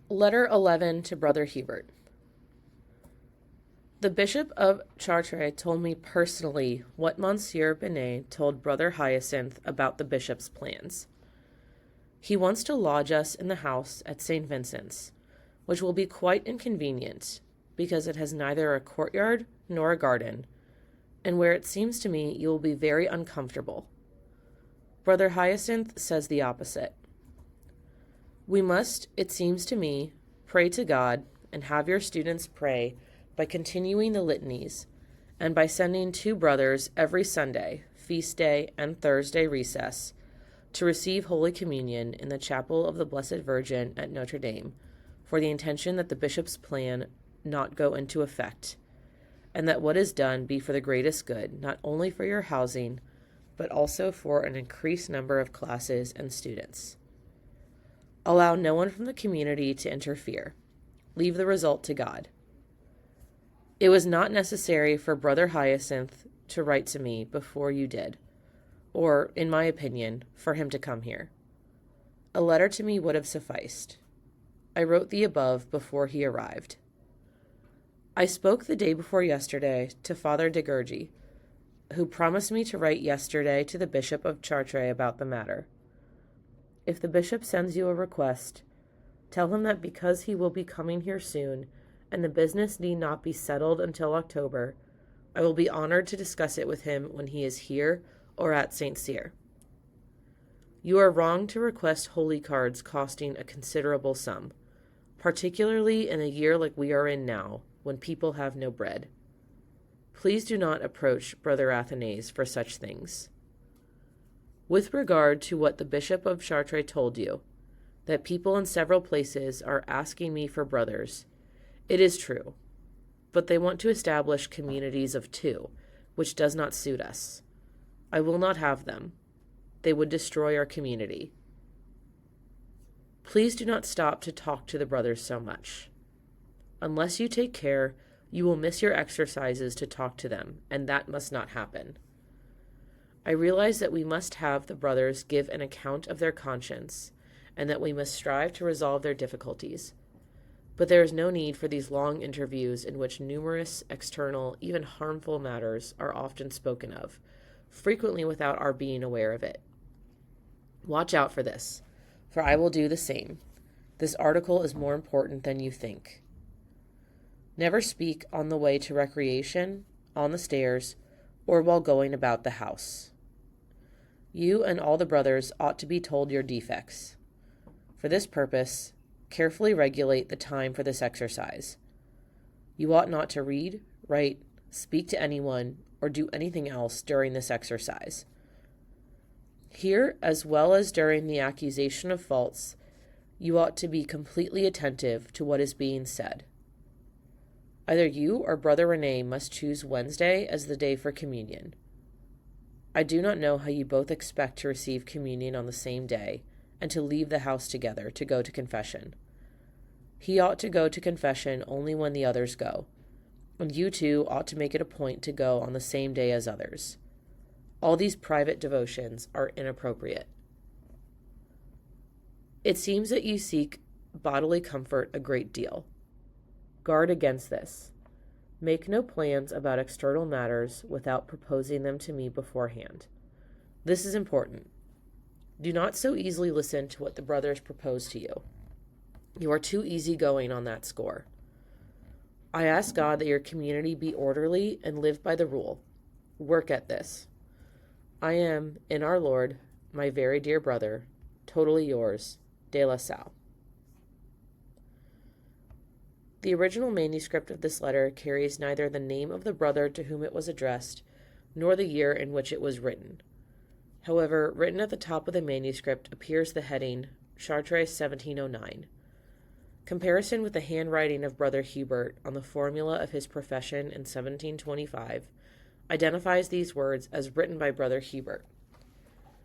Letter 11 to Brother Hubert. The Bishop of Chartres told me personally what Monsieur Binet told Brother Hyacinth about the bishop's plans. He wants to lodge us in the house at St. Vincent's, which will be quite inconvenient, because it has neither a courtyard nor a garden, and where it seems to me you will be very uncomfortable. Brother Hyacinth says the opposite. We must, it seems to me, pray to God and have your students pray by continuing the litanies and by sending 2 brothers every Sunday, feast day, and Thursday recess to receive Holy Communion in the chapel of the Blessed Virgin at Notre Dame for the intention that the bishop's plan not go into effect, and that what is done be for the greatest good, not only for your housing, but also for an increased number of classes and students. Allow no one from the community to interfere. Leave the result to God. It was not necessary for Brother Hyacinth to write to me before you did, or, in my opinion, for him to come here. A letter to me would have sufficed. I wrote the above before he arrived. I spoke the day before yesterday to Father de Gurgy, who promised me to write yesterday to the Bishop of Chartres about the matter. If the bishop sends you a request, tell him that because he will be coming here soon, and the business need not be settled until October, I will be honored to discuss it with him when he is here or at St. Cyr. You are wrong to request holy cards costing a considerable sum, particularly in a year like we are in now, when people have no bread. Please do not approach Brother Athanase for such things. With regard to what the Bishop of Chartres told you, that people in several places are asking me for brothers, it is true, but they want to establish communities of 2, which does not suit us. I will not have them. They would destroy our community. Please do not stop to talk to the brothers so much. Unless you take care, you will miss your exercises to talk to them, and that must not happen. I realize that we must have the brothers give an account of their conscience, and that we must strive to resolve their difficulties. But there is no need for these long interviews in which numerous, external, even harmful matters are often spoken of, frequently without our being aware of it. Watch out for this, for I will do the same. This article is more important than you think. Never speak on the way to recreation, on the stairs, or while going about the house. You and all the brothers ought to be told your defects. For this purpose, carefully regulate the time for this exercise. You ought not to read, write, speak to anyone, or do anything else during this exercise. Here, as well as during the accusation of faults, you ought to be completely attentive to what is being said. Either you or Brother Rene must choose Wednesday as the day for communion. I do not know how you both expect to receive communion on the same day and to leave the house together to go to confession. He ought to go to confession only when the others go, and you 2 ought to make it a point to go on the same day as others. All these private devotions are inappropriate. It seems that you seek bodily comfort a great deal. Guard against this. Make no plans about external matters without proposing them to me beforehand. This is important. Do not so easily listen to what the brothers propose to you. You are too easygoing on that score. I ask God that your community be orderly and live by the rule. Work at this. I am, in our Lord, my very dear brother, totally yours, De La Salle. The original manuscript of this letter carries neither the name of the brother to whom it was addressed, nor the year in which it was written. However, written at the top of the manuscript appears the heading, Chartres 1709. Comparison with the handwriting of Brother Hubert on the formula of his profession in 1725 identifies these words as written by Brother Hubert.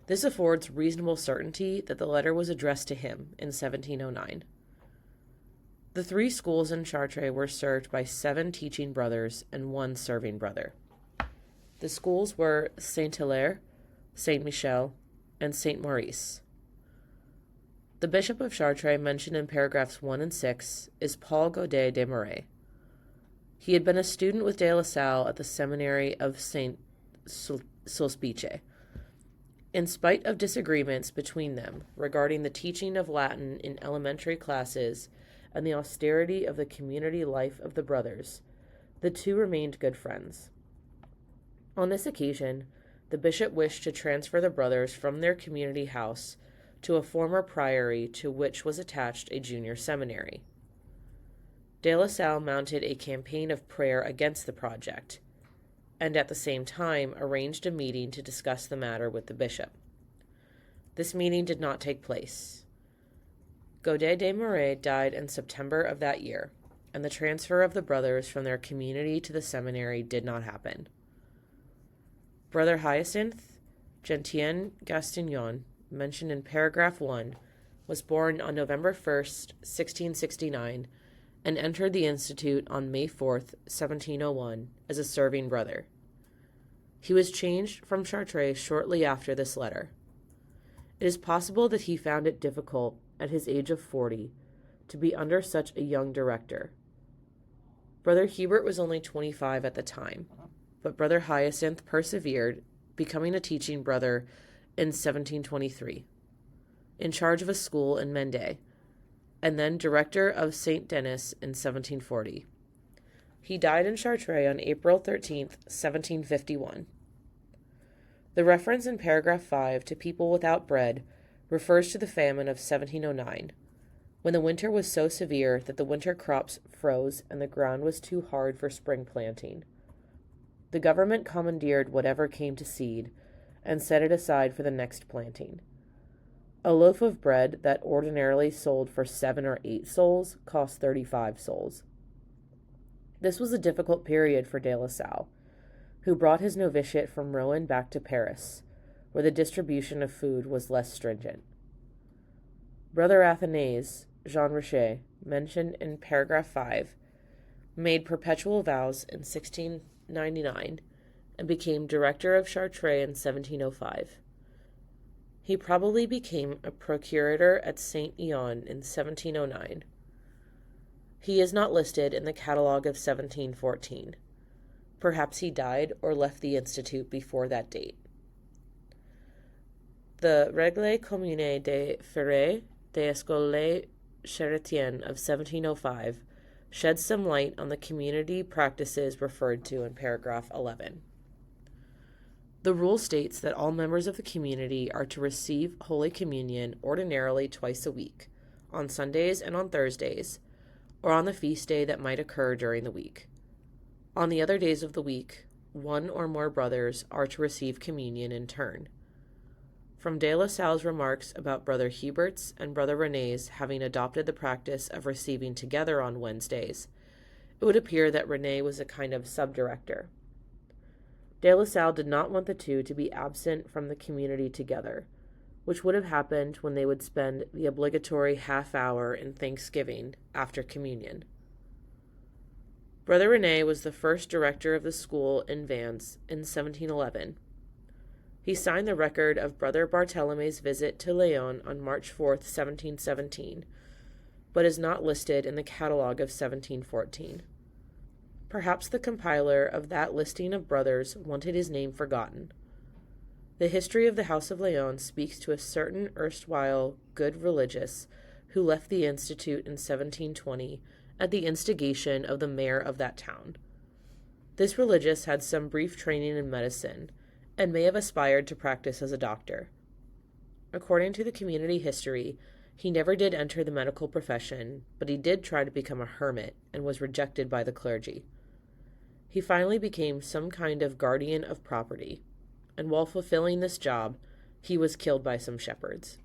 This affords reasonable certainty that the letter was addressed to him in 1709. The 3 schools in Chartres were served by 7 teaching brothers and 1 serving brother. The schools were Saint-Hilaire, Saint-Michel, and Saint-Maurice. The Bishop of Chartres mentioned in paragraphs 1 and 6 is Paul Godet de Marais. He had been a student with de La Salle at the seminary of Saint Sulpice. In spite of disagreements between them regarding the teaching of Latin in elementary classes and the austerity of the community life of the brothers, the two remained good friends. On this occasion, the bishop wished to transfer the brothers from their community house to a former priory to which was attached a junior seminary. De La Salle mounted a campaign of prayer against the project, and at the same time arranged a meeting to discuss the matter with the bishop. This meeting did not take place. Godet de Marais died in September of that year, and the transfer of the brothers from their community to the seminary did not happen. Brother Hyacinth Gentien Gastignon, mentioned in paragraph 1, was born on November 1st, 1669, and entered the institute on May 4th, 1701, as a serving brother. He was changed from Chartres shortly after this letter. It is possible that he found it difficult, at his age of 40, to be under such a young director. Brother Hubert was only 25 at the time, but Brother Hyacinth persevered, becoming a teaching brother in 1723, in charge of a school in Mende, and then director of St. Denis in 1740. He died in Chartres on April 13, 1751. The reference in paragraph 5 to people without bread refers to the famine of 1709, when the winter was so severe that the winter crops froze and the ground was too hard for spring planting. The government commandeered whatever came to seed and set it aside for the next planting. A loaf of bread that ordinarily sold for 7 or 8 sols cost 35 sols. This was a difficult period for de La Salle, who brought his novitiate from Rouen back to Paris, where the distribution of food was less stringent. Brother Athanase, Jean Richer, mentioned in paragraph 5, made perpetual vows in 1699 and became director of Chartres in 1705. He probably became a procurator at Saint-Ion in 1709. He is not listed in the catalogue of 1714. Perhaps he died or left the institute before that date. The Règle commune des Férets des Écoles Charitiennes of 1705 sheds some light on the community practices referred to in paragraph 11. The rule states that all members of the community are to receive Holy Communion ordinarily twice a week, on Sundays and on Thursdays, or on the feast day that might occur during the week. On the other days of the week, one or more brothers are to receive communion in turn. From de La Salle's remarks about Brother Hubert's and Brother René's having adopted the practice of receiving together on Wednesdays, it would appear that René was a kind of subdirector. De La Salle did not want the two to be absent from the community together, which would have happened when they would spend the obligatory half hour in Thanksgiving after communion. Brother René was the first director of the school in Vence in 1711. He signed the record of Brother Barthélemy's visit to Lyon on March 4th, 1717, but is not listed in the catalogue of 1714. Perhaps the compiler of that listing of brothers wanted his name forgotten. The history of the House of Lyon speaks to a certain erstwhile good religious who left the institute in 1720 at the instigation of the mayor of that town. This religious had some brief training in medicine, and may have aspired to practice as a doctor. According to the community history, he never did enter the medical profession, but he did try to become a hermit and was rejected by the clergy. He finally became some kind of guardian of property, and while fulfilling this job, he was killed by some shepherds.